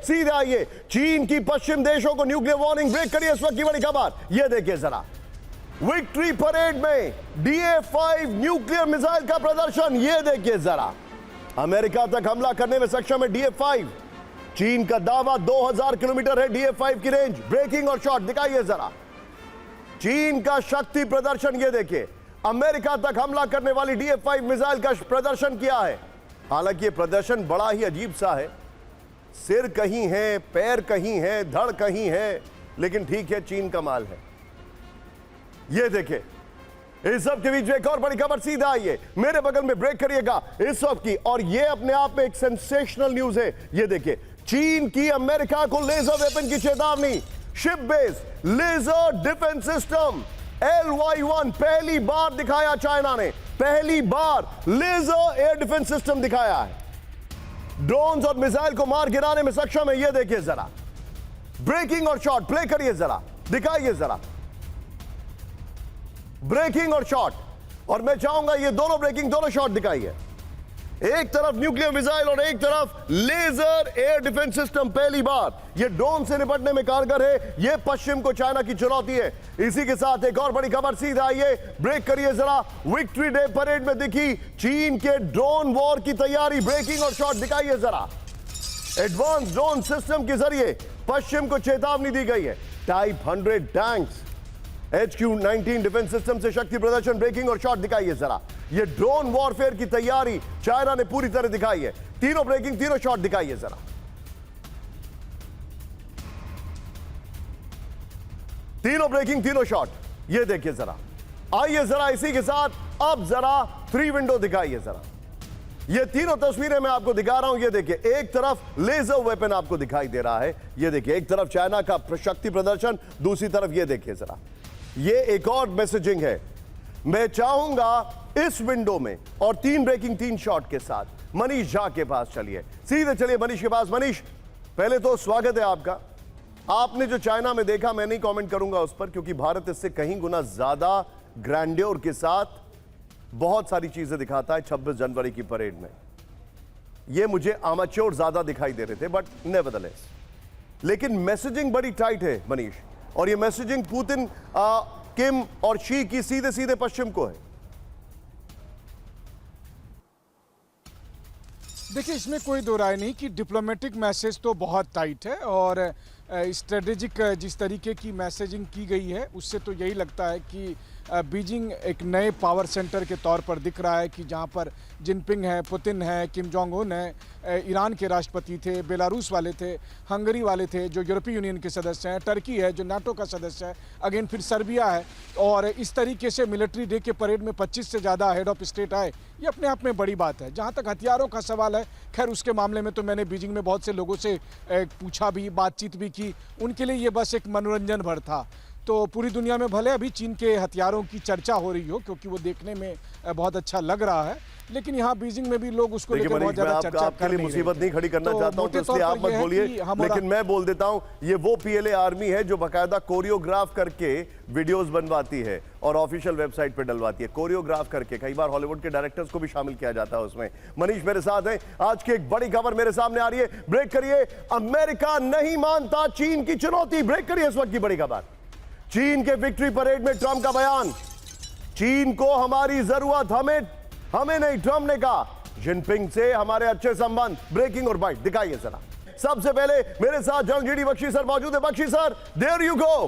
सीधे आइए, चीन की पश्चिम देशों को न्यूक्लियर वार्निंग, ब्रेक करिए इस वक्त की बड़ी खबर। यह देखिए जरा, विक्ट्री परेड में DA-5 न्यूक्लियर मिसाइल का प्रदर्शन। यह देखिए जरा, अमेरिका तक हमला करने में सक्षम है DA-5। चीन का दावा 2000 किलोमीटर है DA-5 की रेंज। ब्रेकिंग और शॉट दिखाइए जरा, चीन का शक्ति प्रदर्शन। यह देखिए, अमेरिका तक हमला करने वाली DA-5 मिसाइल का प्रदर्शन किया है। हालांकि यह प्रदर्शन बड़ा ही अजीब सा है, सिर कहीं है, पैर कहीं है, धड़ कहीं है, लेकिन ठीक है, चीन का माल है। यह देखिए, इस सब के बीच एक और बड़ी खबर। सीधा आइए, मेरे बगल में ब्रेक करिएगा इस वक्त की, और यह अपने आप में एक सेंसेशनल न्यूज है। यह देखिए, चीन की अमेरिका को लेजर वेपन की चेतावनी। Ship based laser defence system LY-1 पहली बार दिखाया चाइना ने, पहली बार लेजर एयर डिफेंस सिस्टम दिखाया है। ड्रोन्स और मिसाइल को मार गिराने में सक्षम है। यह देखिए जरा, ब्रेकिंग और शॉट प्ले करिए जरा, दिखाइए जरा, ब्रेकिंग और शॉट। और मैं चाहूंगा ये दोनों ब्रेकिंग, दोनों शॉट दिखाइए। एक तरफ न्यूक्लियर मिसाइल और एक तरफ लेजर एयर डिफेंस सिस्टम। पहली बार ये ड्रोन से निपटने में कारगर है। ये पश्चिम को चाइना की चुनौती है। इसी के साथ एक और बड़ी खबर। सीधा आइए, ब्रेक करिए जरा, विक्ट्री डे परेड में दिखी चीन के ड्रोन वॉर की तैयारी। ब्रेकिंग और शॉट दिखाइए जरा। एडवांस ड्रोन सिस्टम के जरिए पश्चिम को चेतावनी दी गई है। Type 100 tanks, HQ-19 defence system से शक्ति प्रदर्शन। ब्रेकिंग और शॉट दिखाइए जरा, ये ड्रोन वॉरफेयर की तैयारी चाइना ने पूरी तरह दिखाई है। तीनों ब्रेकिंग, तीनों शॉट दिखाइए जरा, तीनों ब्रेकिंग, तीनों शॉट। ये देखिए जरा, आइए जरा इसी के साथ अब जरा 3 विंडो दिखाइए जरा। ये तीनों तस्वीरें मैं आपको दिखा रहा हूं। ये देखिए, एक तरफ लेजर वेपन आपको दिखाई दे रहा है। ये देखिए, एक तरफ चाइना का शक्ति प्रदर्शन, दूसरी तरफ ये देखिए जरा, ये एक और मैसेजिंग है। मैं चाहूंगा इस विंडो में और 3 ब्रेकिंग 3 शॉट के साथ मनीष झा के पास चलिए, सीधे चलिए मनीष के पास। मनीष, पहले तो स्वागत है आपका। आपने जो चाइना में देखा, मैं नहीं कमेंट करूंगा उस पर, क्योंकि भारत इससे कहीं गुना ज्यादा ग्रैंड्योर के साथ बहुत सारी चीजें दिखाता है 26 जनवरी की परेड में। ये मुझे अमेच्योर ज्यादा दिखाई दे रहे थे, बट नेवरदलेस, लेकिन मैसेजिंग बड़ी टाइट है मनीष, और ये मैसेजिंग पुतिन, किम और शी की सीधे सीधे पश्चिम को है। देखिए, इसमें कोई दो राय नहीं कि डिप्लोमेटिक मैसेज तो बहुत टाइट है, और स्ट्रेटेजिक जिस तरीके की मैसेजिंग की गई है उससे तो यही लगता है कि बीजिंग एक नए पावर सेंटर के तौर पर दिख रहा है, कि जहां पर जिनपिंग है, पुतिन है, किम जोंग उन है, ईरान के राष्ट्रपति थे, बेलारूस वाले थे, हंगरी वाले थे जो यूरोपीय यूनियन के सदस्य हैं, टर्की है जो नाटो का सदस्य है, अगेन फिर सर्बिया है। और इस तरीके से मिलिट्री डे के परेड में 25 से ज़्यादा हेड ऑफ स्टेट आए, ये अपने आप में बड़ी बात है। जहाँ तक हथियारों का सवाल है, खैर उसके मामले में तो मैंने बीजिंग में बहुत से लोगों से पूछा भी, बातचीत भी की, उनके लिए ये बस एक मनोरंजन भर था। तो पूरी दुनिया में भले अभी चीन के हथियारों की चर्चा हो रही हो, क्योंकि वो देखने में बहुत अच्छा लग रहा है, लेकिन यहाँ बीजिंग में भी लोग उसको लेकर बहुत ज्यादा चर्चा आपके लिए मुसीबत नहीं खड़ी करना चाहता हूं, तो इसलिए आप मत बोलिए, लेकिन मैं बोल देता हूं, ये वो PLA आर्मी है जो बाकायदा कोरियोग्राफ करके वीडियोस बनवाती है और ऑफिशियल वेबसाइट पे डलवाती है, कोरियोग्राफ करके। कई बार हॉलीवुड के डायरेक्टर्स को भी शामिल किया जाता है उसमें। मनीष मेरे साथ है, आज की एक बड़ी खबर मेरे सामने आ रही है। ब्रेक करिए, अमेरिका नहीं मानता चीन की चुनौती। ब्रेक करिए इस वक्त की बड़ी खबर। चीन के विक्ट्री परेड में ट्रंप का बयान, चीन को हमारी जरूरत, हमें नहीं, ट्रंप ने कहा। जिनपिंग से हमारे अच्छे संबंध। ब्रेकिंग और बाइट दिखाइए जरा। सबसे पहले मेरे साथ जनरल GD बख्शी सर मौजूद है। Bakshi sir, there you go.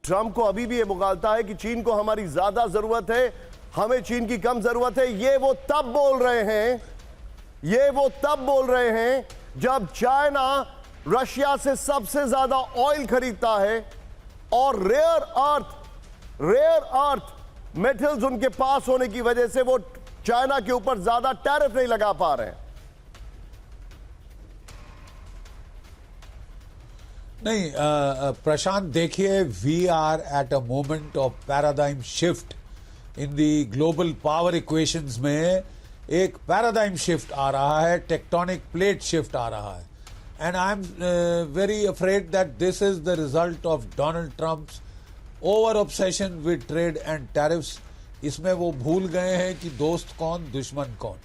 Trump को अभी भी यह मुगालता है कि चीन को हमारी ज्यादा जरूरत है, हमें चीन की कम जरूरत है। ये वो तब बोल रहे हैं जब चाइना रशिया से सबसे ज्यादा ऑयल खरीदता है और रेयर अर्थ मेटल्स उनके पास होने की वजह से वो चाइना के ऊपर ज्यादा टैरिफ नहीं लगा पा रहे हैं। नहीं प्रशांत, देखिए, we are at a moment of paradigm shift in the global power equations में एक पैराडाइम शिफ्ट आ रहा है, टेक्टोनिक प्लेट शिफ्ट आ रहा है। And I am very afraid that this is the result of Donald Trump's over obsession with trade and tariffs. इसमें वो भूल गए हैं कि दोस्त कौन दुश्मन कौन,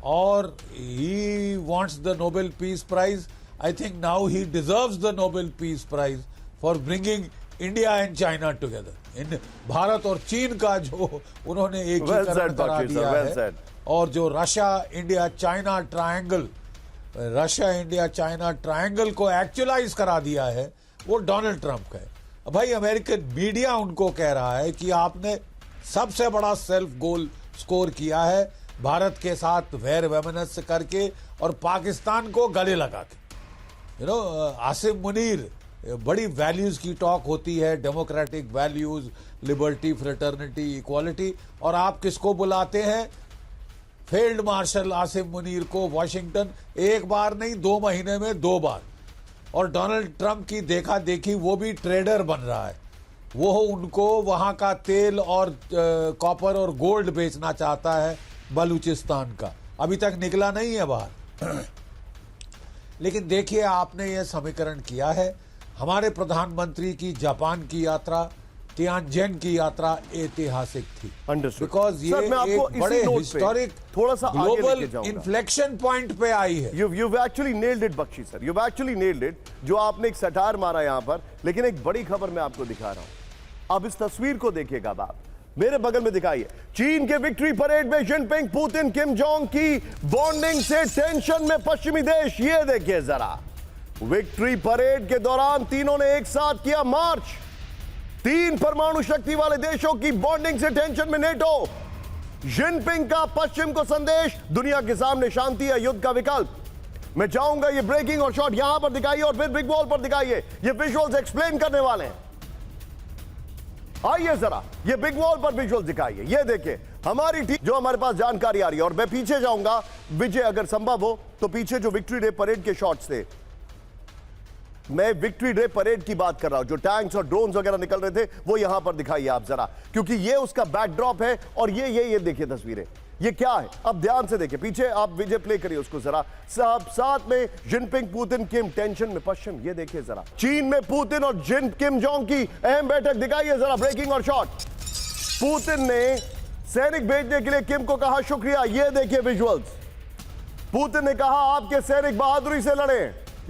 और he wants the Nobel peace prize I think now he deserves the Nobel Peace Prize for bringing India and China together. इन भारत और चीन का जो उन्होंने एकीकरण करा दिया है, और जो रशिया इंडिया चाइना ट्रायंगल को एक्चुअलाइज करा दिया है, वो डोनाल्ड ट्रंप का है. भाई अमेरिकन मीडिया उनको कह रहा है कि आपने सबसे बड़ा सेल्फ गोल स्कोर किया है भारत के साथ वैर वैमनस्य करके और पाकिस्तान को गले लगा के. आसिम मुनीर, बड़ी वैल्यूज की टॉक होती है, democratic values, liberty, fraternity, equality, और आप किसको बुलाते हैं? फील्ड मार्शल आसिम मुनीर को वॉशिंगटन, एक बार नहीं 2 महीने में 2 बार. और डोनाल्ड ट्रंप की देखा देखी वो भी ट्रेडर बन रहा है, वो उनको वहां का तेल और कॉपर और गोल्ड बेचना चाहता है बलूचिस्तान का, अभी तक निकला नहीं है बाहर. लेकिन देखिए, आपने ये समीकरण किया है. हमारे प्रधानमंत्री की जापान की यात्रा, तियानजिन की यात्रा ऐतिहासिक थी, बिकॉज ये एक बड़े हिस्टोरिक थोड़ा सा ग्लोबल इन्फ्लेक्शन पॉइंट पे आई है. You've actually nailed it, Bakshi sir. You've actually nailed it. जो आपने एक सटार मारा यहां पर, लेकिन एक बड़ी खबर मैं आपको दिखा रहा हूं. अब इस तस्वीर को देखिएगा आप, मेरे बगल में दिखाइए. चीन के विक्ट्री परेड में जिनपिंग, पुतिन, किम जोंग की बॉन्डिंग से टेंशन में पश्चिमी देश. ये देखिए जरा, विक्ट्री परेड के दौरान तीनों ने एक साथ किया मार्च. 3 परमाणु शक्ति वाले देशों की बॉन्डिंग से टेंशन में नेटो. जिनपिंग का पश्चिम को संदेश, दुनिया के सामने शांति या युद्ध का विकल्प. मैं चाहूंगा ये ब्रेकिंग और शॉट यहां पर दिखाइए और फिर बिग वॉल पर दिखाइए. ये विजुअल्स एक्सप्लेन करने वाले हैं. आइए जरा ये बिग वॉल पर विजुअल्स दिखाइए. ये देखिए हमारी टीम, जो हमारे पास जानकारी आ रही है. और मैं पीछे जाऊंगा विजय, अगर संभव हो तो पीछे जो विक्ट्री डे परेड के शॉट्स थे, मैं विक्ट्री डे परेड की बात कर रहा हूं. जो टैंक्स और ड्रोन्स वगैरह निकल रहे थे वो यहां पर दिखाइए आप जरा, क्योंकि ये उसका बैकड्रॉप है. और ये देखिए तस्वीरें, ये क्या है? अब ध्यान से देखिए पीछे, आप विजय प्ले करिए उसको जरा. साथ में जिनपिंग, पुतिन, किम, टेंशन में पश्चिम. ये देखिए जरा, चीन में पुतिन और किम जोंग की अहम बैठक दिखाइए जरा, ब्रेकिंग और शॉट. पुतिन ने सैनिक भेजने के लिए किम को कहा शुक्रिया. ये देखिए विजुअल्स, पुतिन ने कहा आपके सैनिक बहादुरी से लड़े.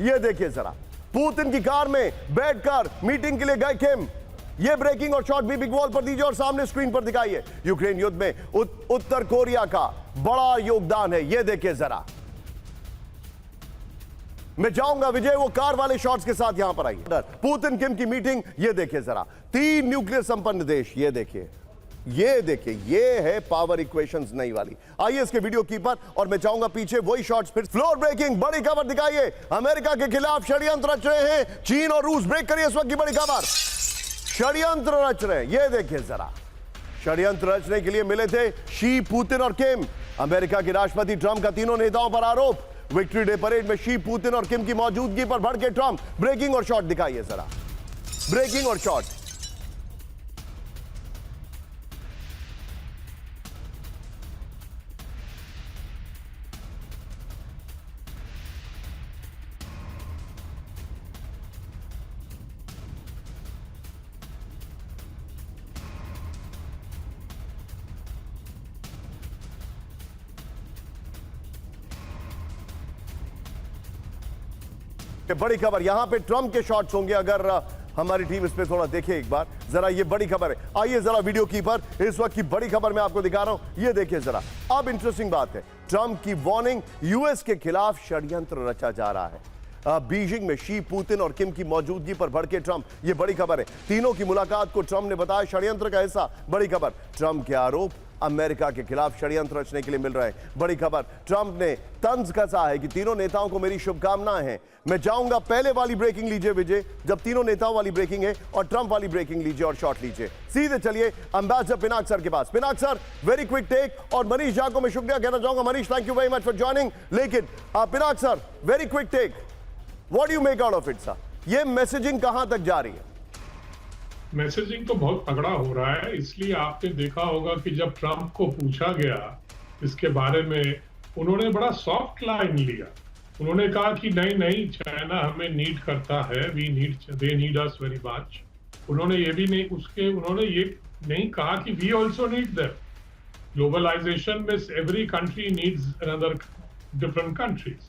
ये देखिए जरा, पुतिन की कार में बैठकर मीटिंग के लिए गए किम. ये ब्रेकिंग और शॉट भी बिग वॉल पर दीजिए और सामने स्क्रीन पर दिखाइए. यूक्रेन युद्ध में उत्तर कोरिया का बड़ा योगदान है. ये देखिए जरा, मैं जाऊंगा विजय वो कार वाले शॉट्स के साथ यहां पर आइए. पुतिन किम की मीटिंग, ये देखिए जरा, 3 न्यूक्लियर संपन्न देश. ये देखिए, ये है पावर इक्वेशंस नई वाली. आइए इसके वीडियो कीपर, और मैं चाहूंगा पीछे वही शॉट्स. फिर फ्लोर ब्रेकिंग बड़ी खबर दिखाइए. अमेरिका के खिलाफ षड्यंत्र रच रहे हैं चीन और रूस. ब्रेक करिए इस वक्त की बड़ी खबर. षड्यंत्र रच रहे हैं, ये देखिए जरा. षड्यंत्र रचने के लिए मिले थे शी, पुतिन और किम. अमेरिका के राष्ट्रपति ट्रंप का तीनों नेताओं पर आरोप. विक्ट्री डे परेड में शी, पुतिन और किम की मौजूदगी पर भड़के ट्रंप. ब्रेकिंग और शॉट दिखाइए जरा, ब्रेकिंग और शॉट. बड़ी खबर, यहां पे ट्रंप के शॉट्स होंगे. अगर हमारी टीम इस पे थोड़ा देखे एक बार जरा, ये बड़ी खबर है. आइए जरा वीडियो कीपर, इस वक्त की बड़ी खबर मैं आपको दिखा रहा हूं. ये देखिए जरा. अब इंटरेस्टिंग बात है, ट्रंप की वार्निंग, यूएस के खिलाफ षड्यंत्र रचा जा रहा है. बीजिंग में शी, पुतिन और किम की मौजूदगी पर भड़के ट्रंप. ये बड़ी खबर है. तीनों की मुलाकात को ट्रंप ने बताया षड्यंत्र का हिस्सा. बड़ी खबर, ट्रंप के आरोप अमेरिका के खिलाफ षड्यंत्र रचने के लिए मिल रहे हैं. बड़ी खबर, ट्रंप ने तंज कसा है कि तीनों नेताओं को मेरी शुभकामनाएं हैं. मैं चाहूंगा पहले वाली ब्रेकिंग लीजिए विजय, जब तीनों नेताओं वाली ब्रेकिंग है, और ट्रंप वाली ब्रेकिंग लीजिए और शॉट लीजिए. सीधे चलिए एम्बेसडर पिनाक सर के पास. Pinak sir, very quick take. और मनीष झा को मैं शुक्रिया कहना चाहूंगा. Manish, thank you very much for joining. लेकिन Pinak sir, very quick take, what do you make out of it sir? ये मैसेजिंग कहां तक जा रही है? मैसेजिंग तो बहुत तगड़ा हो रहा है. इसलिए आपने देखा होगा कि जब ट्रंप को पूछा गया इसके बारे में, उन्होंने बड़ा सॉफ्ट लाइन लिया. उन्होंने कहा कि नहीं, चाइना हमें नीड करता है, they need us very much. उन्होंने ये नहीं कहा कि we also need them. Globalisation में every country needs another different countries.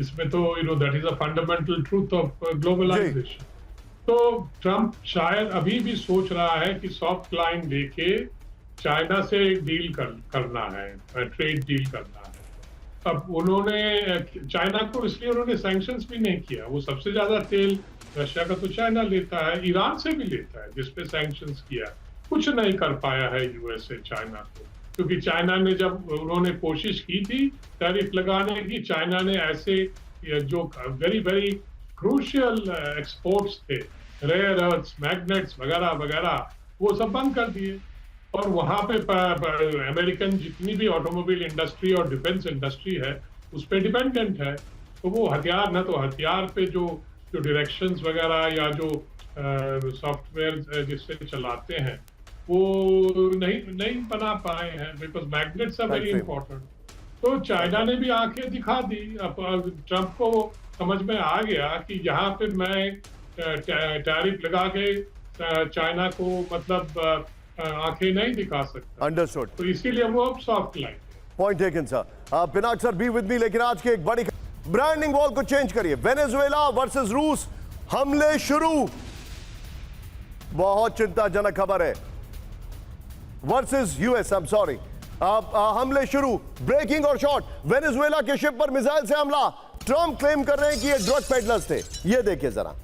इसमें तो that is a fundamental truth of globalisation. तो ट्रम्प शायद अभी भी सोच रहा है कि सॉफ्ट लाइन लेके चाइना से डील करना है, ट्रेड डील करना है। अब उन्होंने चाइना को इसलिए उन्होंने सैंक्शंस भी नहीं किया। वो सबसे ज्यादा तेल रशिया का तो चाइना लेता है, ईरान से भी लेता है जिसपे सैंक्शंस किया। कुछ नहीं कर पाया है यूएसए चाइना को, क्योंकि चाइना ने जब उन्होंने कोशिश की थी टैरिफ लगाने की, चाइना ने ऐसे जो वेरी वेरी क्रूशियल एक्सपोर्ट्स थे, रेयर अर्थ्स, मैग्नेट्स वगैरह वगैरह, वो सब बंद कर दिए। और वहां पे अमेरिकन जितनी भी ऑटोमोबाइल इंडस्ट्री और डिफेंस इंडस्ट्री है उस पर डिपेंडेंट है। तो वो हथियार, न तो हथियार पे जो डायरेक्शंस वगैरह या जो सॉफ्टवेयर जिससे चलाते हैं वो नहीं बना पाए हैं, because magnets are very important. तो चाइना ने भी आंखें दिखा दी। अब ट्रम्प को समझ में आ गया कि यहाँ पे मैं टैरिफ लगा के चाइना को मतलब आंखें नहीं दिखा सकता। अंडरस्टूड। तो इसीलिए वो अब soft line. Point taken sir. Pinak sir be with me. लेकिन आज की एक बड़ी ब्रांडिंग वॉल को चेंज करिए। वेनेजुएला वर्सेस रूस, हमले शुरू। बहुत चिंताजनक खबर है। Versus US, I am sorry. हमले शुरू, ब्रेकिंग और शॉट। वेनेजुएला के शिप पर मिसाइल से हमला। ट्रम्प क्लेम कर रहे हैं कि ये ड्रग पेडलर्स थे। ये देखिए जरा।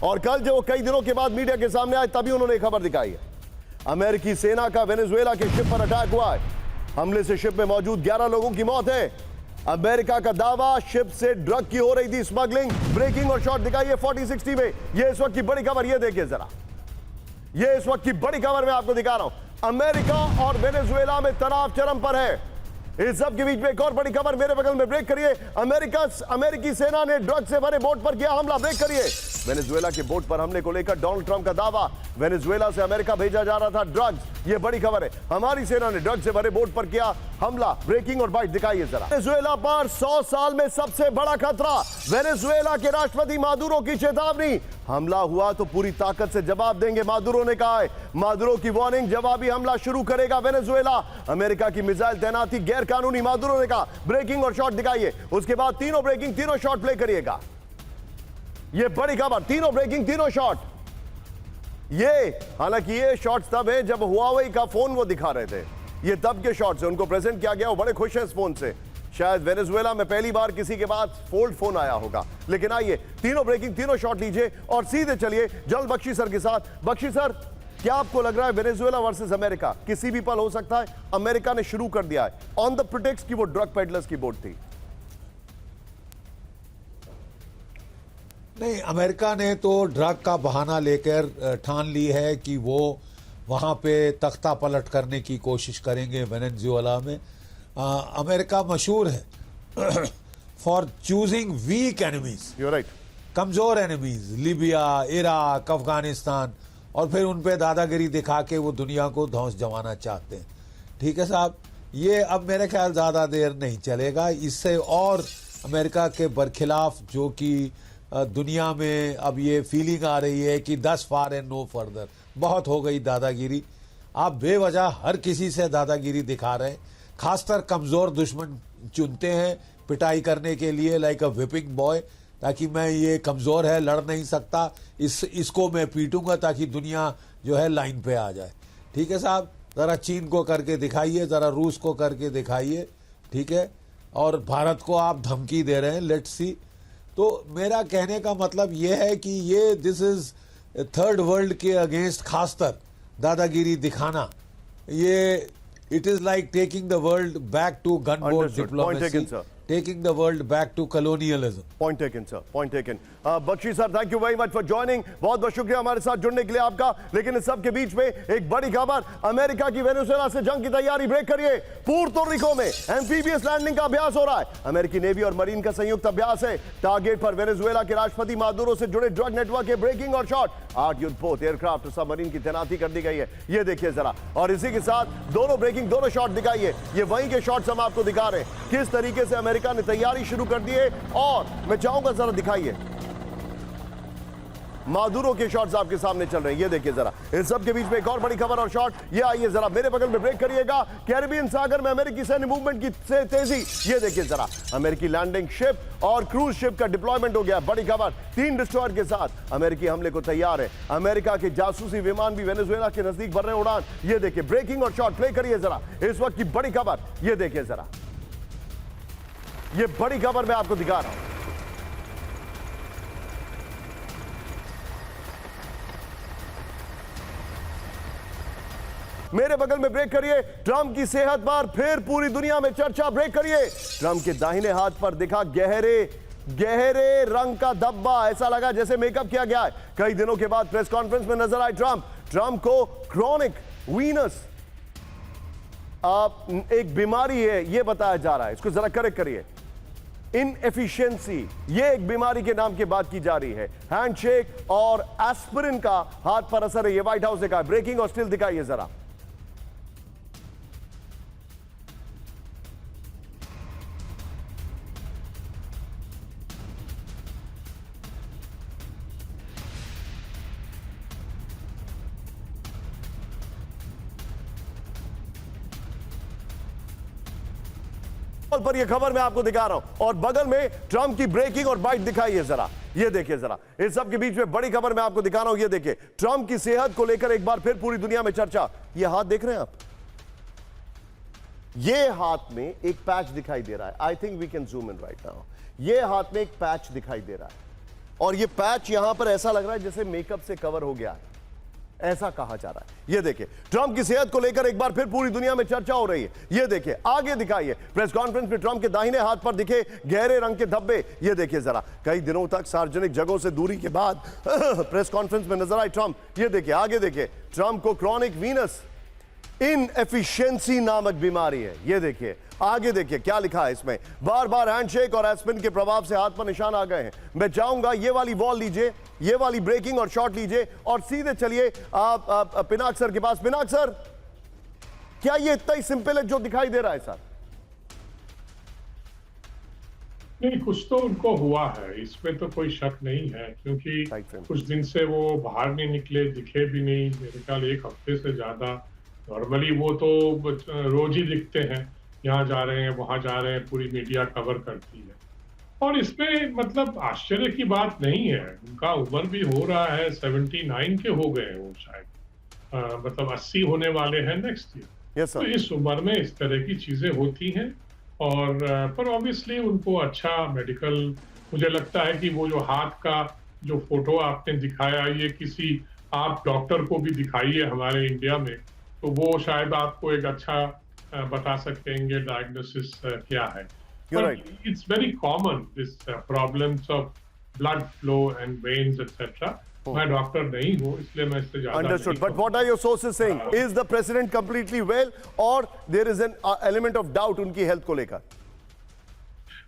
और कल जो कई दिनों के बाद मीडिया के सामने आए तभी उन्होंने खबर दिखाई है। अमेरिकी सेना का वेनेजुएला के शिप पर अटैक हुआ है। हमले से शिप में मौजूद 11 लोगों की मौत है। अमेरिका का दावा, शिप से ड्रग की हो रही थी स्मगलिंग। ब्रेकिंग और शॉट दिखाइए 4060 में। यह इस वक्त की बड़ी खबर, यह देखिए जरा। यह इस वक्त की बड़ी खबर मैं आपको दिखा रहा हूं। अमेरिका और वेनेजुएला में तनाव चरम पर है। इस सब के बीच में एक और बड़ी खबर मेरे बगल में। ब्रेक करिए। अमेरिकी सेना ने ड्रग से भरे बोट पर किया हमला। ब्रेक करिए। वेनेजुएला के बोट पर हमले को लेकर डोनाल्ड ट्रंप का दावा, वेनेजुएला से अमेरिका भेजा जा रहा था ड्रग्स। ये बड़ी खबर है। हमारी सेना ने ड्रग से भरे बोट पर किया हमला। ब्रेकिंग और बाइट दिखाइए जरा। वेनेजुएला पर 100 साल में सबसे बड़ा खतरा। वेनेजुएला के राष्ट्रपति मादुरो की चेतावनी, हमला हुआ तो पूरी ताकत से जवाब देंगे, मादुरो ने कहा है। मादुरो की वार्निंग, जवाबी हमला शुरू करेगा वेनेजुएला। अमेरिका की मिसाइल तैनाती गैर कानूनी, मादुरो ने कहा। ब्रेकिंग और शॉट दिखाइए। उसके बाद तीनों ब्रेकिंग, तीनों शॉट प्ले करिएगा। ये बड़ी खबर, तीनों ब्रेकिंग, तीनों शॉट। ये हालांकि ये शॉट्स तब है जब हुआवे का फोन वो दिखा रहे थे। ये तब के शॉट्स है, उनको प्रेजेंट किया गया। वो बड़े खुश हैं इस फोन से। शायद वेनेजुएला में पहली बार किसी के पास फोल्ड फोन आया होगा। लेकिन आइए, तीनों ब्रेकिंग, तीनों शॉट लीजिए और सीधे चलिए जल्द बख्शी सर के साथ। बख्शी सर, क्या आपको लग रहा है वेनेजुएला वर्सेस अमेरिका किसी भी पल हो सकता है? अमेरिका ने शुरू कर दिया है ऑन द प्रिटेक्स्ट कि वो ड्रग पेडलर्स की बोट थी। नहीं, अमेरिका ने तो ड्रग का बहाना लेकर ठान ली है कि वो वहाँ पे तख्ता पलट करने की कोशिश करेंगे वेनेजुएला में। अमेरिका मशहूर है for choosing weak enemies, right, कमजोर एनिमीज, लीबिया, इराक, अफगानिस्तान, और फिर उन पे दादागिरी दिखा के वो दुनिया को धौंस जमाना चाहते हैं। ठीक है साहब, ये अब मेरे ख्याल ज़्यादा देर नहीं चलेगा। इससे और अमेरिका के बरखिलाफ जो कि दुनिया में अब ये फीलिंग आ रही है कि 10 फार एंड नो फर्दर, बहुत हो गई दादागिरी। आप बेवजह हर किसी से दादागिरी दिखा रहे हैं, खासकर कमज़ोर दुश्मन चुनते हैं पिटाई करने के लिए, लाइक अ विपिंग बॉय, ताकि मैं ये कमज़ोर है, लड़ नहीं सकता, इसको मैं पीटूंगा ताकि दुनिया जो है लाइन पे आ जाए। ठीक है साहब, ज़रा चीन को करके दिखाइए, ज़रा रूस को करके दिखाइए, ठीक है, और भारत को आप धमकी दे रहे हैं, लेट्स सी। तो मेरा कहने का मतलब ये है कि ये दिस इज थर्ड वर्ल्ड के अगेंस्ट खासकर दादागिरी दिखाना, ये it is like taking the world back to gunboat diplomacy, taking the world back to colonialism. Point taken, sir. Point taken. Bakshi sir, thank you very much for joining. बहुत बहुत शुक्रिया हमारे साथ जुड़ने के लिए आपका। लेकिन इस सब के बीच में एक बड़ी खबर, अमेरिका की वेनेजुएला से जंग की तैयारी। ब्रेक करिए। पुर्तो रिको में एम्फीबियस लैंडिंग का अभ्यास हो रहा है। अमेरिकी नेवी और मरीन का संयुक्त अभ्यास है। टारगेट पर वेनेजुएला के राष्ट्रपति मादुरो से जुड़े ड्रग नेटवर्क के ब्रेकिंग और शॉट। 8 युद्धपोत, एयरक्राफ्ट और सबमरीन की तैनाती कर दी गई है। ये देखिए जरा, और इसी के साथ दोनों ब्रेकिंग, दोनों शॉट दिखाइए। ये वहीं के शॉट्स हम आपको दिखा रहे हैं, किस तरीके से अमेरिका ने तैयारी शुरू कर दी है। और मैं चाहूंगा जरा दिखाइए, मादुरो के शॉट्स आपके सामने चल रहे हैं। ये देखिए जरा, इस सब के बीच में एक और बड़ी खबर और शॉट, ये आइए जरा मेरे बगल में, ब्रेक करिएगा। कैरिबियन सागर में अमेरिकी सैन्य मूवमेंट की से तेजी, ये देखिए जरा, अमेरिकी लैंडिंग शिप और क्रूज शिप का डिप्लॉयमेंट हो गया। बड़ी खबर, 3 डिस्ट्रॉयर के साथ अमेरिकी हमले को तैयार है। अमेरिका के जासूसी विमान भी वेनेजुएला के नजदीक भर रहे हैं उड़ान। ये देखिए ब्रेकिंग और शॉट, प्ले करिए जरा इस वक्त की बड़ी खबर, ये देखिए जरा, ये बड़ी खबर मैं आपको दिखा रहा हूं। मेरे बगल में ब्रेक करिए, ट्रंप की सेहत पर फिर पूरी दुनिया में चर्चा, ब्रेक करिए। ट्रंप के दाहिने हाथ पर दिखा गहरे रंग का धब्बा, ऐसा लगा जैसे मेकअप किया गया है। कई दिनों के बाद प्रेस कॉन्फ्रेंस में नजर आए ट्रंप को क्रॉनिक वीनस एक बीमारी है ये बताया जा रहा है। इसको जरा करेक्ट करिए, इनएफिशिएंसी, ये एक बीमारी के नाम की बात की जा रही है। हैंडशेक और एस्पिरिन का हाथ पर असर है, ये व्हाइट हाउस ने कहा। ब्रेकिंग और स्टिल दिखाइए जरा, पर यह खबर मैं आपको दिखा रहा हूं, और बगल में ट्रंप की ब्रेकिंग और बाइट दिखाइए जरा, ये देखिए जरा, इस सब के बीच में बड़ी खबर मैं आपको दिखा रहा हूं। ये देखिए ट्रंप की सेहत को लेकर एक बार फिर पूरी दुनिया में चर्चा। ये हाथ देख रहे हैं आप, ये हाथ में एक पैच दिखाई दे रहा है। I think we can zoom in right now. ये हाथ में एक पैच दिखाई दे रहा है, और ये पैच यहां पर ऐसा लग रहा है जैसे मेकअप से कवर हो गया है, ऐसा कहा जा रहा है। ये देखिए ट्रंप की सेहत को लेकर एक बार फिर पूरी दुनिया में चर्चा हो रही है। ये देखिए आगे दिखाइए, प्रेस कॉन्फ्रेंस में ट्रंप के दाहिने हाथ पर दिखे गहरे रंग के धब्बे। ये देखिए जरा, कई दिनों तक सार्वजनिक जगहों से दूरी के बाद प्रेस कॉन्फ्रेंस में नजर आए ट्रंप। ये देखिए आगे देखिए, ट्रंप को क्रॉनिक वीनस इनएफिशिएंसी नामक बीमारी है। ये देखिए आगे देखिए क्या लिखा है इसमें, बार बार हैंडशेक और एस्पिरिन के प्रभाव से हाथ पर निशान आ गए हैं। मैं चाहूंगा ये वाली वॉल लीजिए, ये वाली ब्रेकिंग और शॉट लीजिए, और सीधे चलिए आप पिनाक सर के पास। पिनाक सर, क्या ये इतना ही सिंपल है जो दिखाई दे रहा है सर? नहीं, कुछ तो उनको हुआ है, इसमें तो कोई शक नहीं है, क्योंकि कुछ दिन से वो बाहर नहीं निकले, दिखे भी नहीं, मेरे ख्याल 1 हफ्ते से ज्यादा। नॉर्मली वो तो रोज ही दिखते हैं, यहाँ जा रहे हैं वहां जा रहे हैं, पूरी मीडिया कवर करती है। और इसमें मतलब आश्चर्य की बात नहीं है, उनका उम्र भी हो रहा है, 79 के हो गए हैं वो शायद, मतलब 80 होने वाले हैं नेक्स्ट ईयर। तो इस उम्र में इस तरह की चीजें होती हैं, और पर ऑब्वियसली उनको अच्छा मेडिकल, मुझे लगता है कि वो जो हाथ का जो फोटो आपने दिखाया, ये किसी आप डॉक्टर को भी दिखाइए हमारे इंडिया में, तो वो शायद आपको एक अच्छा बता सकेंगे डायग्नोसिस क्या है। It's very common, this problems of blood flow and veins etc. मैं डॉक्टर नहीं हूँ, इसलिए मैं इससे ज्यादा Understood. But what are your sources saying? Is the president completely well, or there is an element of doubt उनकी health को लेकर?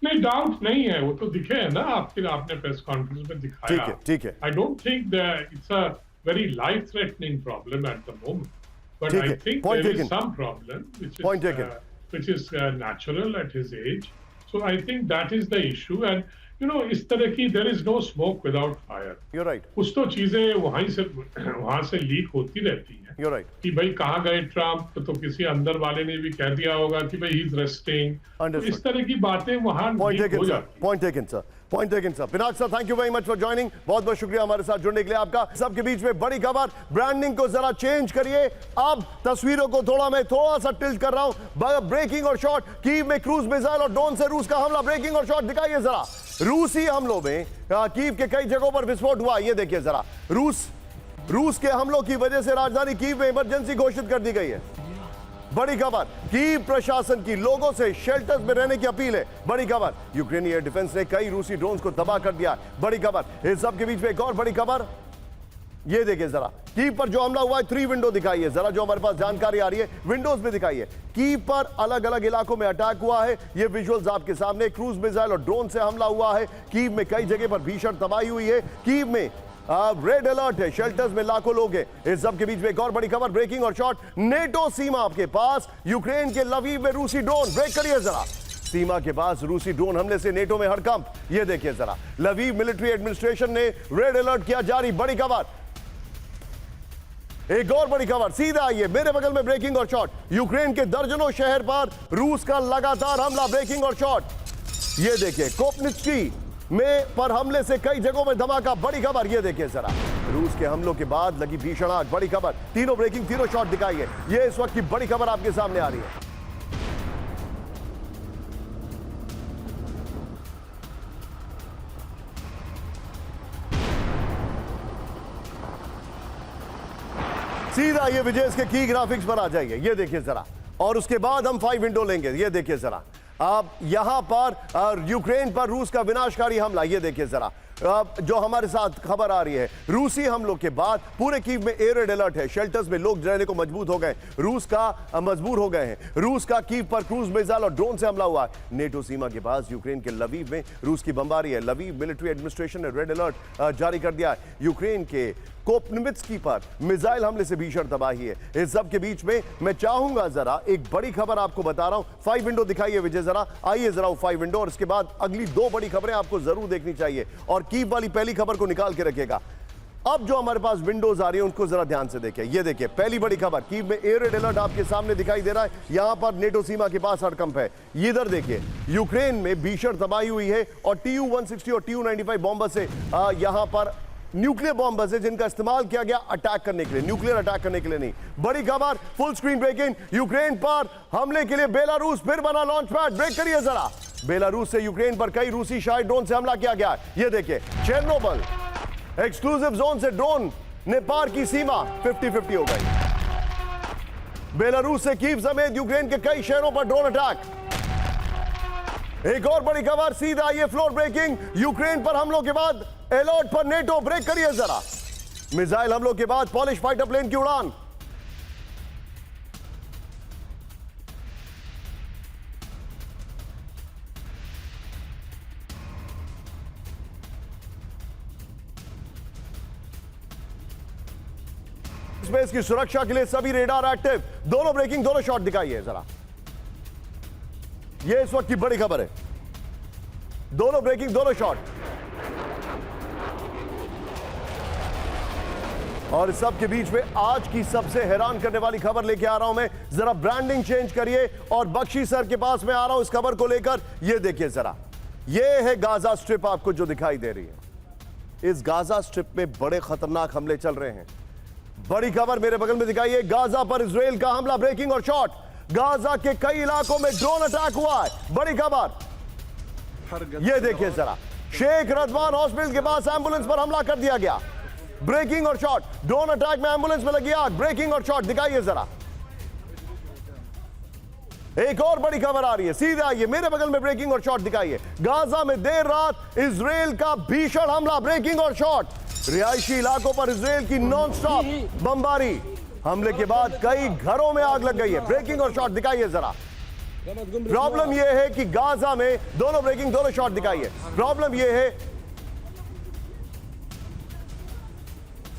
नहीं, डाउट नहीं है, वो तो दिखे है ना, आपने प्रेस कॉन्फ्रेंस में दिखाया। ठीक है। I don't think that it's a very life-threatening problem at the moment, but I think there is some problem which is natural at his age. So I think that is the issue, and you know, इस तरह की there is no smoke without fire. You're right. कुछ तो चीजें वहां से leak होती रहती हैं। You're right. कि भाई कहाँ गए ट्रम्प, तो किसी अंदर वाले ने भी कह दिया होगा कि भाई he is resting. तो इस तरह की बातें वहां लीक हो जाती हैं। Point taken, sir. Point taken, sir. Pinak sir, thank you very much for joining. बहुत बहुत शुक्रिया हमारे साथ जुड़ने के लिए आपका। सबके बीच में बड़ी खबर, ब्रांडिंग को जरा चेंज करिए। अब तस्वीरों को थोड़ा सा टिल्ट कर रहा हूं। ब्रेकिंग और शॉट, कीव में क्रूज मिसाइल और ड्रोन से रूस का हमला। ब्रेकिंग और शॉट दिखाइए जरा, रूसी हमलों में कीव के कई जगहों पर विस्फोट हुआ। ये देखिए जरा, रूस के हमलों की वजह से राजधानी कीव में इमरजेंसी घोषित कर दी गई है। बड़ी खबर, कीव प्रशासन की लोगों से शेल्टर्स में रहने की अपील है। बड़ी खबर, यूक्रेनी एयर डिफेंस ने कई रूसी ड्रोन्स को तबाह कर दिया। बड़ी खबर, इस सब के बीच में एक और बड़ी खबर, ये देखिए जरा, कीव पर जो हमला हुआ है, 3 विंडो दिखाइए जरा, जो हमारे पास जानकारी आ रही है, विंडोज में दिखाइए। कीव पर अलग अलग इलाकों में अटैक हुआ है, ये विजुअल्स आपके सामने। क्रूज मिसाइल और ड्रोन से हमला हुआ है। कीव में कई जगह पर भीषण तबाही हुई है। कीव में रेड अलर्ट है, शेल्टर्स में लाखों लोग हैं। इस सब के बीच में एक और बड़ी खबर, ब्रेकिंग और शॉट, नेटो सीमा आपके पास, यूक्रेन के लवीव में रूसी ड्रोन। ब्रेक करिए जरा, सीमा के पास रूसी ड्रोन हमले से नेटो में हड़कंप। ये देखिए जरा, लवीव मिलिट्री एडमिनिस्ट्रेशन ने रेड अलर्ट किया जारी। बड़ी खबर, एक और बड़ी खबर सीधा आइए मेरे बगल में, ब्रेकिंग और शॉट। यूक्रेन के दर्जनों शहर पर रूस का लगातार हमला, ब्रेकिंग और शॉट। ये देखिए कोपनिचकी में पर हमले से कई जगहों में धमाका, बड़ी खबर। ये देखिए जरा, रूस के हमलों के बाद लगी भीषण आग, बड़ी खबर। तीनों ब्रेकिंग, तीनों शॉट दिखाई है। ये इस वक्त की बड़ी खबर आपके सामने आ रही है। सीधा ये विजय के की ग्राफिक्स पर आ जाइए, ये देखिए जरा, और उसके बाद हम 5 विंडो लेंगे। ये देखिए जरा, अब यहां पर यूक्रेन पर रूस का विनाशकारी हमला, ये देखिए जरा, जो हमारे साथ खबर आ रही है। रूसी हमलों के बाद पूरे कीव में एयर रेड अलर्ट है, शेल्टर्स में लोग रहने को मजबूर हो गए, रूस का मजबूर हो गए हैं। रूस का कीव पर क्रूज मिसाइल और ड्रोन से हमला हुआ है। नेटो सीमा के पास यूक्रेन के लवीव में रूस की बमबारी है। लवीव मिलिट्री एडमिनिस्ट्रेशन ने रेड अलर्ट जारी कर दिया है। यूक्रेन के कोपनिमित्स्की पर मिसाइल हमले से भीषण तबाही है। इस सब के बीच में मैं चाहूंगा जरा एक बड़ी खबर आपको बता रहा हूं। 5 विंडो दिखाइए विजय जरा, आइए जरा वो 5 विंडो, और इसके बाद अगली 2 बड़ी खबरें आपको जरूर देखनी चाहिए। और कीव वाली पहली खबर को निकाल के रखेगा। अब जो हमारे पास विंडोज आ रही है उनको जरा ध्यान से देखें। ये देखिए पहली बड़ी खबर, कीव में एयर रेड अलर्ट आपके सामने दिखाई दे रहा है। यहां पर नेटो सीमा के पास हड़कंप है। इधर देखिए यूक्रेन में भीषण तबाही हुई है और TU-160 और TU-95 बॉम्बर से यहां पर न्यूक्लियर बॉम्ब है जिनका इस्तेमाल किया गया अटैक करने के लिए, न्यूक्लियर अटैक करने के लिए नहीं। बड़ी खबर, फुल स्क्रीन ब्रेकिंग, यूक्रेन पर हमले के लिए बेलारूस फिर बना लॉन्च पैड। ब्रेक करिए जरा, बेलारूस से यूक्रेन पर कई रूसी शाही ड्रोन से हमला किया गया। ये देखिए चेर्नोबिल एक्सक्लूसिव जोन से ड्रोन ने पार की सीमा, 50-50 हो गई। बेलारूस से कीव समेत यूक्रेन के कई शहरों पर ड्रोन अटैक। एक और बड़ी खबर सीधा ये फ्लोर ब्रेकिंग, यूक्रेन पर हमलों के बाद अलर्ट पर नेटो। ब्रेक करिए जरा, मिसाइल हमलों के बाद पॉलिश फाइटर प्लेन की उड़ान। स्पेस की सुरक्षा के लिए सभी रेडार एक्टिव। दोनों ब्रेकिंग, दोनों शॉट दिखाइए जरा, ये इस वक्त की बड़ी खबर है। दोनों ब्रेकिंग, दोनों शॉट। और इस सब के बीच में आज की सबसे हैरान करने वाली खबर लेके आ रहा हूं मैं। जरा ब्रांडिंग चेंज करिए और बख्शी सर के पास में आ रहा हूं इस खबर को लेकर। ये देखिए जरा, ये है गाजा स्ट्रिप आपको जो दिखाई दे रही है। इस गाजा स्ट्रिप में बड़े खतरनाक हमले चल रहे हैं। बड़ी खबर मेरे बगल में दिखाइए, गाजा पर इजराइल का हमला, ब्रेकिंग और शॉट। गाजा के कई इलाकों में ड्रोन अटैक हुआ है, बड़ी खबर। ये देखिए जरा, शेख रदवान हॉस्पिटल के पास एम्बुलेंस पर हमला कर दिया गया। ब्रेकिंग और शॉट, ड्रोन अटैक में एम्बुलेंस में लगी आग। ब्रेकिंग और शॉट दिखाइए जरा। एक और बड़ी खबर आ रही है, सीधा आइए मेरे बगल में, ब्रेकिंग और शॉट दिखाइए। गाजा में देर रात इजराइल का भीषण हमला, ब्रेकिंग और शॉट। रिहायशी इलाकों पर इजराइल की नॉन स्टॉप बमबारी, हमले के बाद कई घरों में आग लग गई है। ब्रेकिंग और शॉट दिखाइए जरा। प्रॉब्लम यह है कि गाजा में दोनों ब्रेकिंग, दोनों शॉट दिखाइए। प्रॉब्लम यह है